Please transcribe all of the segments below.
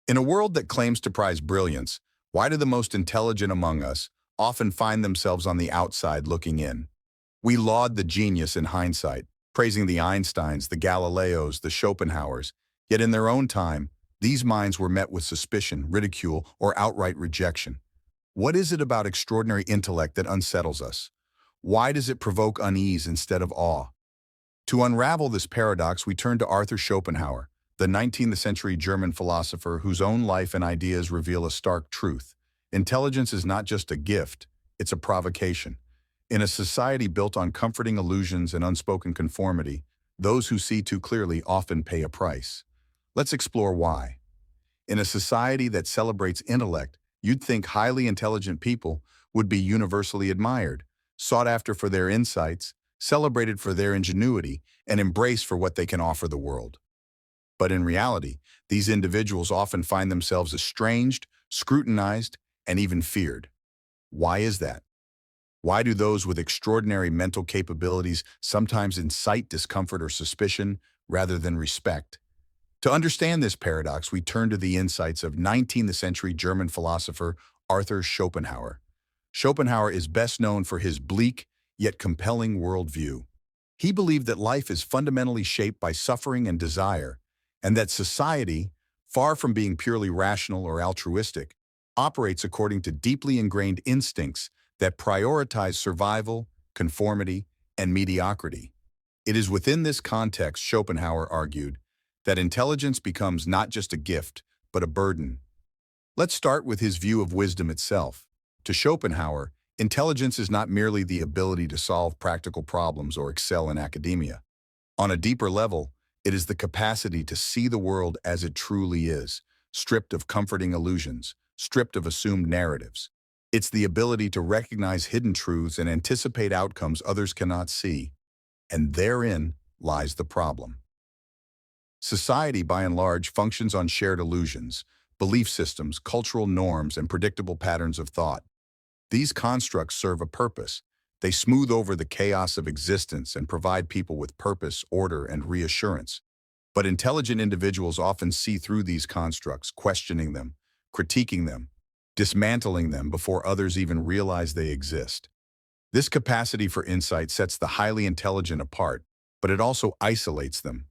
In a world that claims to prize brilliance, why do the most intelligent among us often find themselves on the outside looking in? We laud the genius in hindsight, praising the Einsteins, the Galileos, the Schopenhauers, yet in their own time, these minds were met with suspicion, ridicule, or outright rejection. What is it about extraordinary intellect that unsettles us? Why does it provoke unease instead of awe? To unravel this paradox, we turn to Arthur Schopenhauer, the 19th century German philosopher whose own life and ideas reveal a stark truth. Intelligence is not just a gift, it's a provocation. In a society built on comforting illusions and unspoken conformity, those who see too clearly often pay a price. Let's explore why. In a society that celebrates intellect, you'd think highly intelligent people would be universally admired, sought after for their insights, celebrated for their ingenuity, and embraced for what they can offer the world. But in reality, these individuals often find themselves estranged, scrutinized, and even feared. Why is that? Why do those with extraordinary mental capabilities sometimes incite discomfort or suspicion rather than respect? To understand this paradox, we turn to the insights of 19th century German philosopher Arthur Schopenhauer. Schopenhauer is best known for his bleak yet compelling worldview. He believed that life is fundamentally shaped by suffering and desire, and that society, far from being purely rational or altruistic, operates according to deeply ingrained instincts that prioritize survival, conformity, and mediocrity. It is within this context, Schopenhauer argued, that intelligence becomes not just a gift, but a burden. Let's start with his view of wisdom itself. To Schopenhauer, intelligence is not merely the ability to solve practical problems or excel in academia. On a deeper level, it is the capacity to see the world as it truly is, stripped of comforting illusions, stripped of assumed narratives. It's the ability to recognize hidden truths and anticipate outcomes others cannot see. And therein lies the problem. Society, by and large, functions on shared illusions, belief systems, cultural norms, and predictable patterns of thought. These constructs serve a purpose. They smooth over the chaos of existence and provide people with purpose, order, and reassurance. But intelligent individuals often see through these constructs, questioning them, critiquing them, dismantling them before others even realize they exist. This capacity for insight sets the highly intelligent apart, but it also isolates them.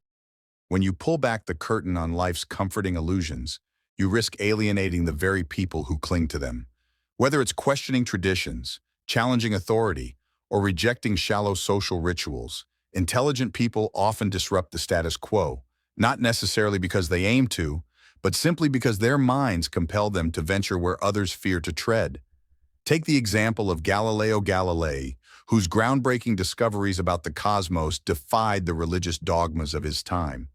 When you pull back the curtain on life's comforting illusions, you risk alienating the very people who cling to them. Whether it's questioning traditions, challenging authority, or rejecting shallow social rituals, intelligent people often disrupt the status quo, not necessarily because they aim to, but simply because their minds compel them to venture where others fear to tread. Take the example of Galileo Galilei, whose groundbreaking discoveries about the cosmos defied the religious dogmas of his time.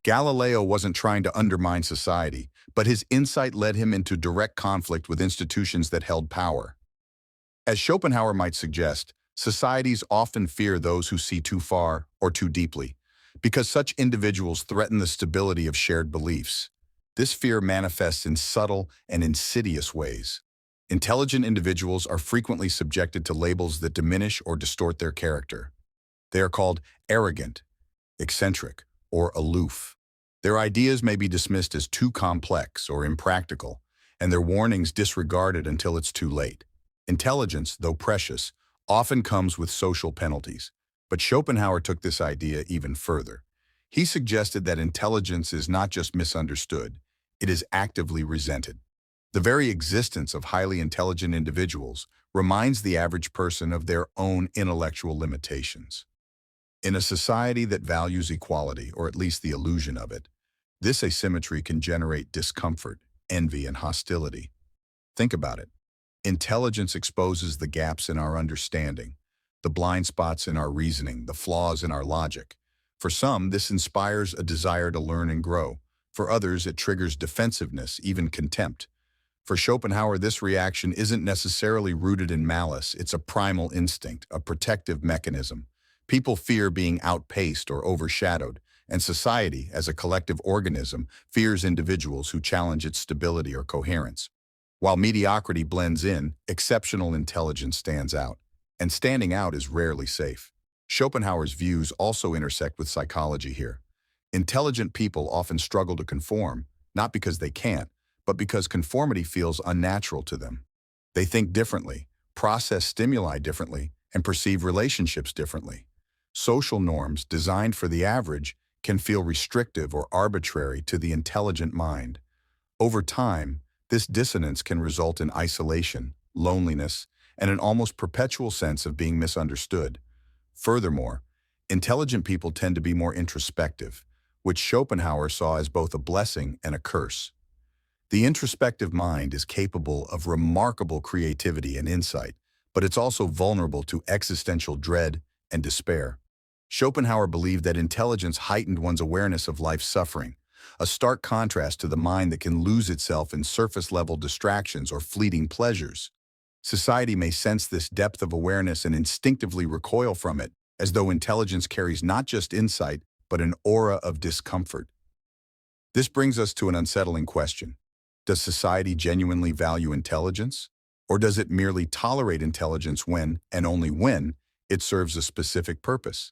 Galileo wasn't trying to undermine society, but his insight led him into direct conflict with institutions that held power. As Schopenhauer might suggest, societies often fear those who see too far or too deeply, because such individuals threaten the stability of shared beliefs. This fear manifests in subtle and insidious ways. Intelligent individuals are frequently subjected to labels that diminish or distort their character. They are called arrogant, eccentric, or aloof. Their ideas may be dismissed as too complex or impractical, and their warnings disregarded until it's too late. Intelligence, though precious, often comes with social penalties. But Schopenhauer took this idea even further. He suggested that intelligence is not just misunderstood, it is actively resented. The very existence of highly intelligent individuals reminds the average person of their own intellectual limitations. In a society that values equality, or at least the illusion of it, this asymmetry can generate discomfort, envy, and hostility. Think about it. Intelligence exposes the gaps in our understanding, the blind spots in our reasoning, the flaws in our logic. For some, this inspires a desire to learn and grow. For others, it triggers defensiveness, even contempt. For Schopenhauer, this reaction isn't necessarily rooted in malice. It's a primal instinct, a protective mechanism. People fear being outpaced or overshadowed, and society, as a collective organism, fears individuals who challenge its stability or coherence. While mediocrity blends in, exceptional intelligence stands out. And standing out is rarely safe. Schopenhauer's views also intersect with psychology here. Intelligent people often struggle to conform, not because they can't, but because conformity feels unnatural to them. They think differently, process stimuli differently, and perceive relationships differently. Social norms designed for the average can feel restrictive or arbitrary to the intelligent mind. Over time, this dissonance can result in isolation, loneliness, and an almost perpetual sense of being misunderstood. Furthermore, intelligent people tend to be more introspective, which Schopenhauer saw as both a blessing and a curse. The introspective mind is capable of remarkable creativity and insight, but it's also vulnerable to existential dread and despair. Schopenhauer believed that intelligence heightened one's awareness of life's suffering, a stark contrast to the mind that can lose itself in surface-level distractions or fleeting pleasures. Society may sense this depth of awareness and instinctively recoil from it, as though intelligence carries not just insight, but an aura of discomfort. This brings us to an unsettling question. Does society genuinely value intelligence? Or does it merely tolerate intelligence when, and only when, it serves a specific purpose?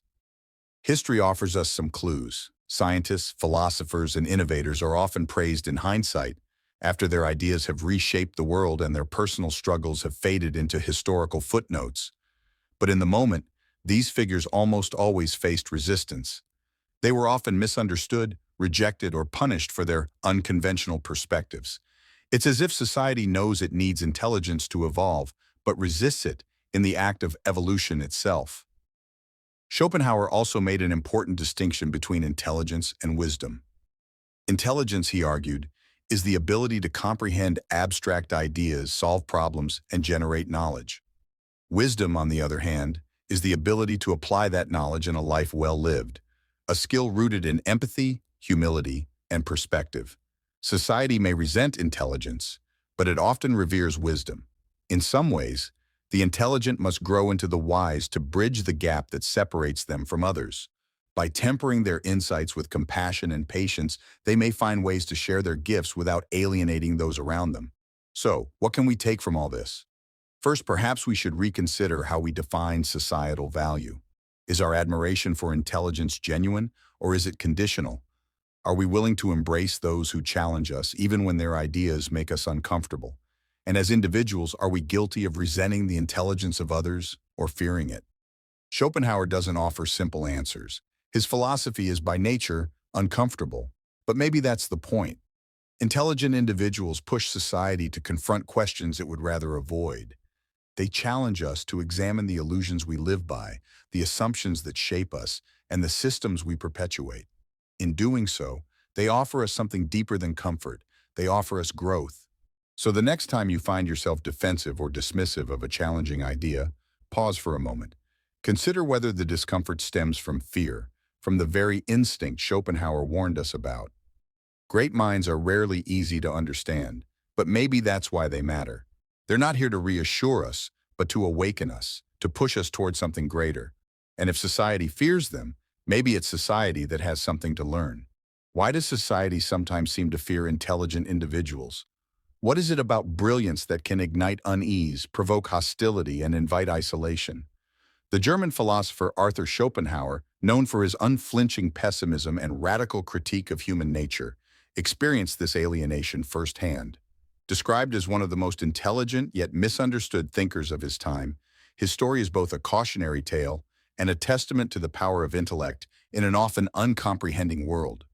History offers us some clues. Scientists, philosophers, and innovators are often praised in hindsight, after their ideas have reshaped the world and their personal struggles have faded into historical footnotes. But in the moment, these figures almost always faced resistance. They were often misunderstood, rejected, or punished for their unconventional perspectives. It's as if society knows it needs intelligence to evolve, but resists it in the act of evolution itself. Schopenhauer also made an important distinction between intelligence and wisdom. Intelligence, he argued, is the ability to comprehend abstract ideas, solve problems, and generate knowledge. Wisdom, on the other hand, is the ability to apply that knowledge in a life well lived, a skill rooted in empathy, humility, and perspective. Society may resent intelligence, but it often reveres wisdom. In some ways, the intelligent must grow into the wise to bridge the gap that separates them from others. By tempering their insights with compassion and patience, they may find ways to share their gifts without alienating those around them. So, what can we take from all this? First, perhaps we should reconsider how we define societal value. Is our admiration for intelligence genuine, or is it conditional? Are we willing to embrace those who challenge us, even when their ideas make us uncomfortable? And as individuals, are we guilty of resenting the intelligence of others or fearing it? Schopenhauer doesn't offer simple answers. His philosophy is by nature uncomfortable, but maybe that's the point. Intelligent individuals push society to confront questions it would rather avoid. They challenge us to examine the illusions we live by, the assumptions that shape us, and the systems we perpetuate. In doing so, they offer us something deeper than comfort. They offer us growth. So the next time you find yourself defensive or dismissive of a challenging idea, pause for a moment. Consider whether the discomfort stems from fear, from the very instinct Schopenhauer warned us about. Great minds are rarely easy to understand, but maybe that's why they matter. They're not here to reassure us, but to awaken us, to push us toward something greater. And if society fears them, maybe it's society that has something to learn. Why does society sometimes seem to fear intelligent individuals? What is it about brilliance that can ignite unease, provoke hostility, and invite isolation? The German philosopher Arthur Schopenhauer, known for his unflinching pessimism and radical critique of human nature, experienced this alienation firsthand. Described as one of the most intelligent yet misunderstood thinkers of his time, his story is both a cautionary tale and a testament to the power of intellect in an often uncomprehending world.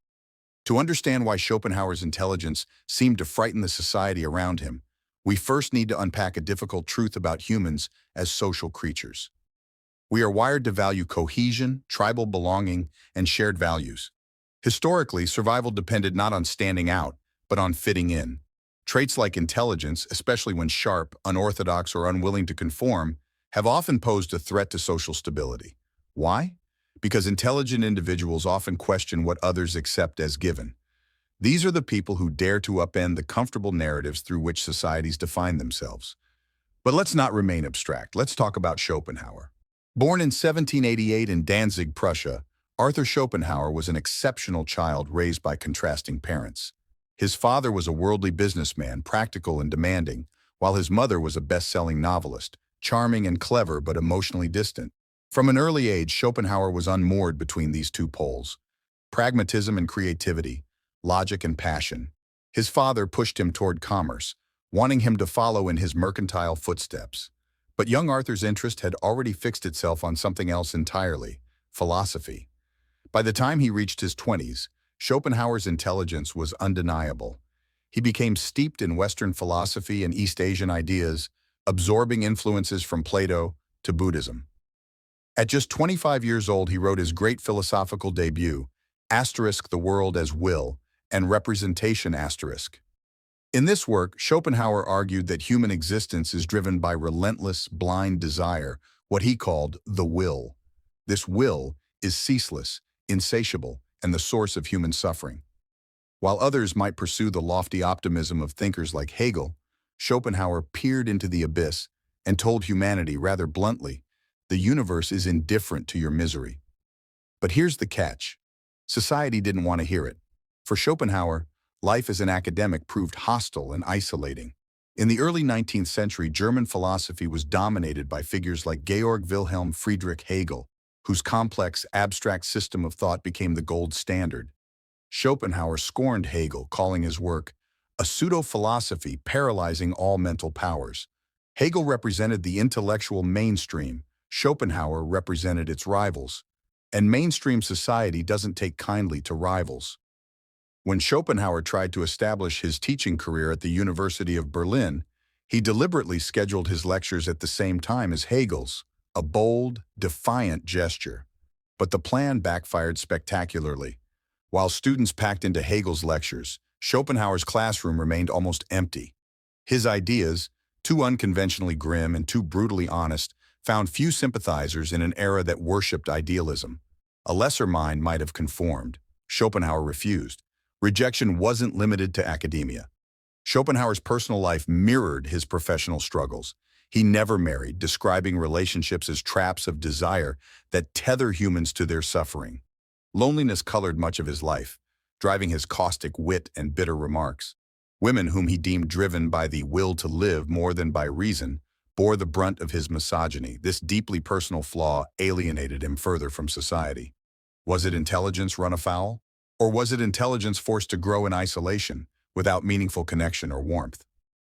To understand why Schopenhauer's intelligence seemed to frighten the society around him, we first need to unpack a difficult truth about humans as social creatures. We are wired to value cohesion, tribal belonging, and shared values. Historically, survival depended not on standing out, but on fitting in. Traits like intelligence, especially when sharp, unorthodox, or unwilling to conform, have often posed a threat to social stability. Why? Because intelligent individuals often question what others accept as given. These are the people who dare to upend the comfortable narratives through which societies define themselves. But let's not remain abstract. Let's talk about Schopenhauer. Born in 1788 in Danzig, Prussia, Arthur Schopenhauer was an exceptional child raised by contrasting parents. His father was a worldly businessman, practical and demanding, while his mother was a best-selling novelist, charming and clever but emotionally distant. From an early age, Schopenhauer was unmoored between these two poles: pragmatism and creativity, logic and passion. His father pushed him toward commerce, wanting him to follow in his mercantile footsteps. But young Arthur's interest had already fixed itself on something else entirely: philosophy. By the time he reached his 20s, Schopenhauer's intelligence was undeniable. He became steeped in Western philosophy and East Asian ideas, absorbing influences from Plato to Buddhism. At just 25 years old, he wrote his great philosophical debut, The World as Will and Representation. In this work, Schopenhauer argued that human existence is driven by relentless, blind desire, what he called the will. This will is ceaseless, insatiable, and the source of human suffering. While others might pursue the lofty optimism of thinkers like Hegel, Schopenhauer peered into the abyss and told humanity rather bluntly, the universe is indifferent to your misery. But here's the catch. Society didn't want to hear it. For Schopenhauer, life as an academic proved hostile and isolating. In the early 19th century, German philosophy was dominated by figures like Georg Wilhelm Friedrich Hegel, whose complex, abstract system of thought became the gold standard. Schopenhauer scorned Hegel, calling his work a pseudo-philosophy paralyzing all mental powers. Hegel represented the intellectual mainstream, Schopenhauer represented its rivals. And mainstream society doesn't take kindly to rivals. When Schopenhauer tried to establish his teaching career at the University of Berlin, he deliberately scheduled his lectures at the same time as Hegel's, a bold, defiant gesture. But the plan backfired spectacularly. While students packed into Hegel's lectures, Schopenhauer's classroom remained almost empty. His ideas, too unconventionally grim and too brutally honest, found few sympathizers in an era that worshipped idealism. A lesser mind might have conformed. Schopenhauer refused. Rejection wasn't limited to academia. Schopenhauer's personal life mirrored his professional struggles. He never married, describing relationships as traps of desire that tether humans to their suffering. Loneliness colored much of his life, driving his caustic wit and bitter remarks. Women whom he deemed driven by the will to live more than by reason bore the brunt of his misogyny. This deeply personal flaw alienated him further from society. Was it intelligence run afoul? Or was it intelligence forced to grow in isolation, without meaningful connection or warmth?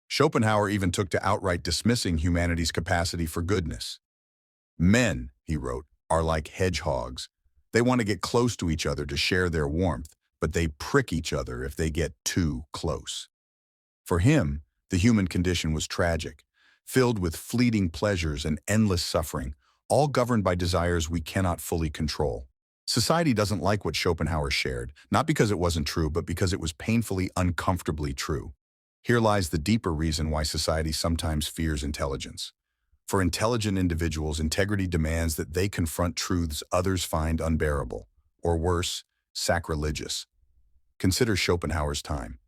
Schopenhauer even took to outright dismissing humanity's capacity for goodness. Men, he wrote, are like hedgehogs. They want to get close to each other to share their warmth, but they prick each other if they get too close. For him, the human condition was tragic, filled with fleeting pleasures and endless suffering, all governed by desires we cannot fully control. Society doesn't like what Schopenhauer shared, not because it wasn't true, but because it was painfully, uncomfortably true. Here lies the deeper reason why society sometimes fears intelligence. For intelligent individuals, integrity demands that they confront truths others find unbearable, or worse, sacrilegious. Consider Schopenhauer's time,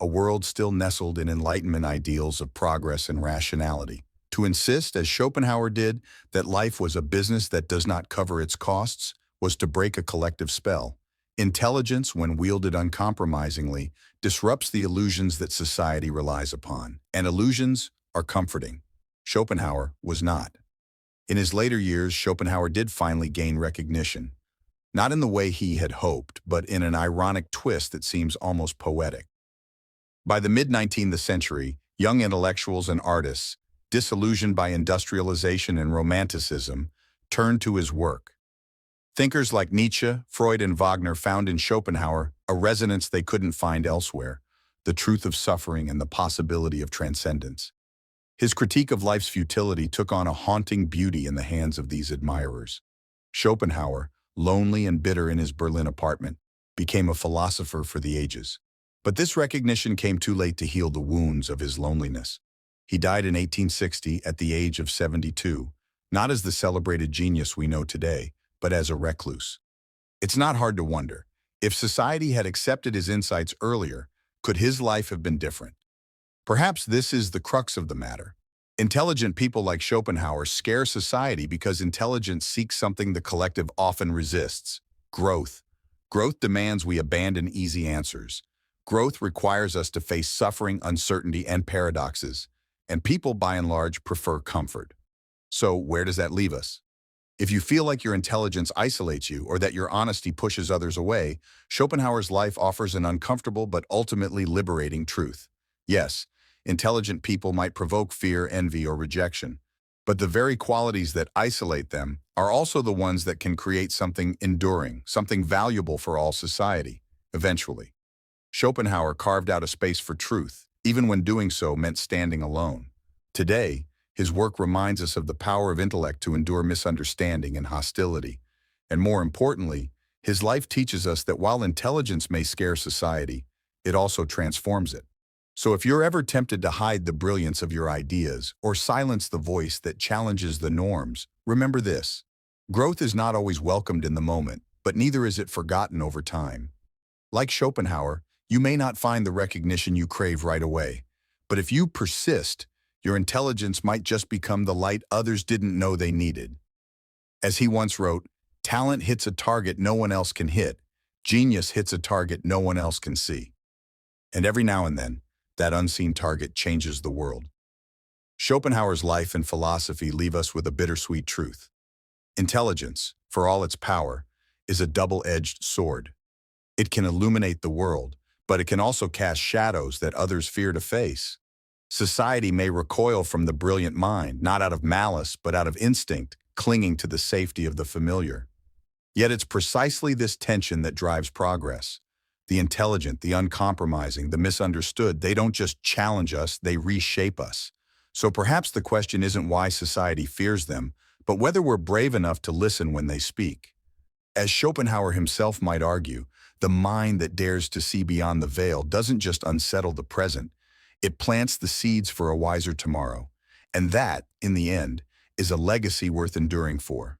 a world still nestled in Enlightenment ideals of progress and rationality. To insist, as Schopenhauer did, that life was a business that does not cover its costs was to break a collective spell. Intelligence, when wielded uncompromisingly, disrupts the illusions that society relies upon, and illusions are comforting. Schopenhauer was not. In his later years, Schopenhauer did finally gain recognition, not in the way he had hoped, but in an ironic twist that seems almost poetic. By the mid-19th century, young intellectuals and artists, disillusioned by industrialization and romanticism, turned to his work. Thinkers like Nietzsche, Freud, and Wagner found in Schopenhauer a resonance they couldn't find elsewhere, the truth of suffering and the possibility of transcendence. His critique of life's futility took on a haunting beauty in the hands of these admirers. Schopenhauer, lonely and bitter in his Berlin apartment, became a philosopher for the ages. But this recognition came too late to heal the wounds of his loneliness. He died in 1860 at the age of 72, not as the celebrated genius we know today, but as a recluse. It's not hard to wonder, if society had accepted his insights earlier, could his life have been different? Perhaps this is the crux of the matter. Intelligent people like Schopenhauer scare society because intelligence seeks something the collective often resists: growth. Growth demands we abandon easy answers. Growth requires us to face suffering, uncertainty, and paradoxes, and people by and large prefer comfort. So where does that leave us? If you feel like your intelligence isolates you or that your honesty pushes others away, Schopenhauer's life offers an uncomfortable but ultimately liberating truth. Yes, intelligent people might provoke fear, envy, or rejection, but the very qualities that isolate them are also the ones that can create something enduring, something valuable for all society, eventually. Schopenhauer carved out a space for truth, even when doing so meant standing alone. Today, his work reminds us of the power of intellect to endure misunderstanding and hostility. And more importantly, his life teaches us that while intelligence may scare society, it also transforms it. So if you're ever tempted to hide the brilliance of your ideas or silence the voice that challenges the norms, remember this. Growth is not always welcomed in the moment, but neither is it forgotten over time. Like Schopenhauer, you may not find the recognition you crave right away, but if you persist, your intelligence might just become the light others didn't know they needed. As he once wrote, talent hits a target no one else can hit. Genius hits a target no one else can see. And every now and then, that unseen target changes the world. Schopenhauer's life and philosophy leave us with a bittersweet truth. Intelligence, for all its power, is a double-edged sword. It can illuminate the world, but it can also cast shadows that others fear to face. Society may recoil from the brilliant mind, not out of malice, but out of instinct, clinging to the safety of the familiar. Yet it's precisely this tension that drives progress. The intelligent, the uncompromising, the misunderstood, they don't just challenge us, they reshape us. So perhaps the question isn't why society fears them, but whether we're brave enough to listen when they speak. As Schopenhauer himself might argue, the mind that dares to see beyond the veil doesn't just unsettle the present, it plants the seeds for a wiser tomorrow. And that, in the end, is a legacy worth enduring for.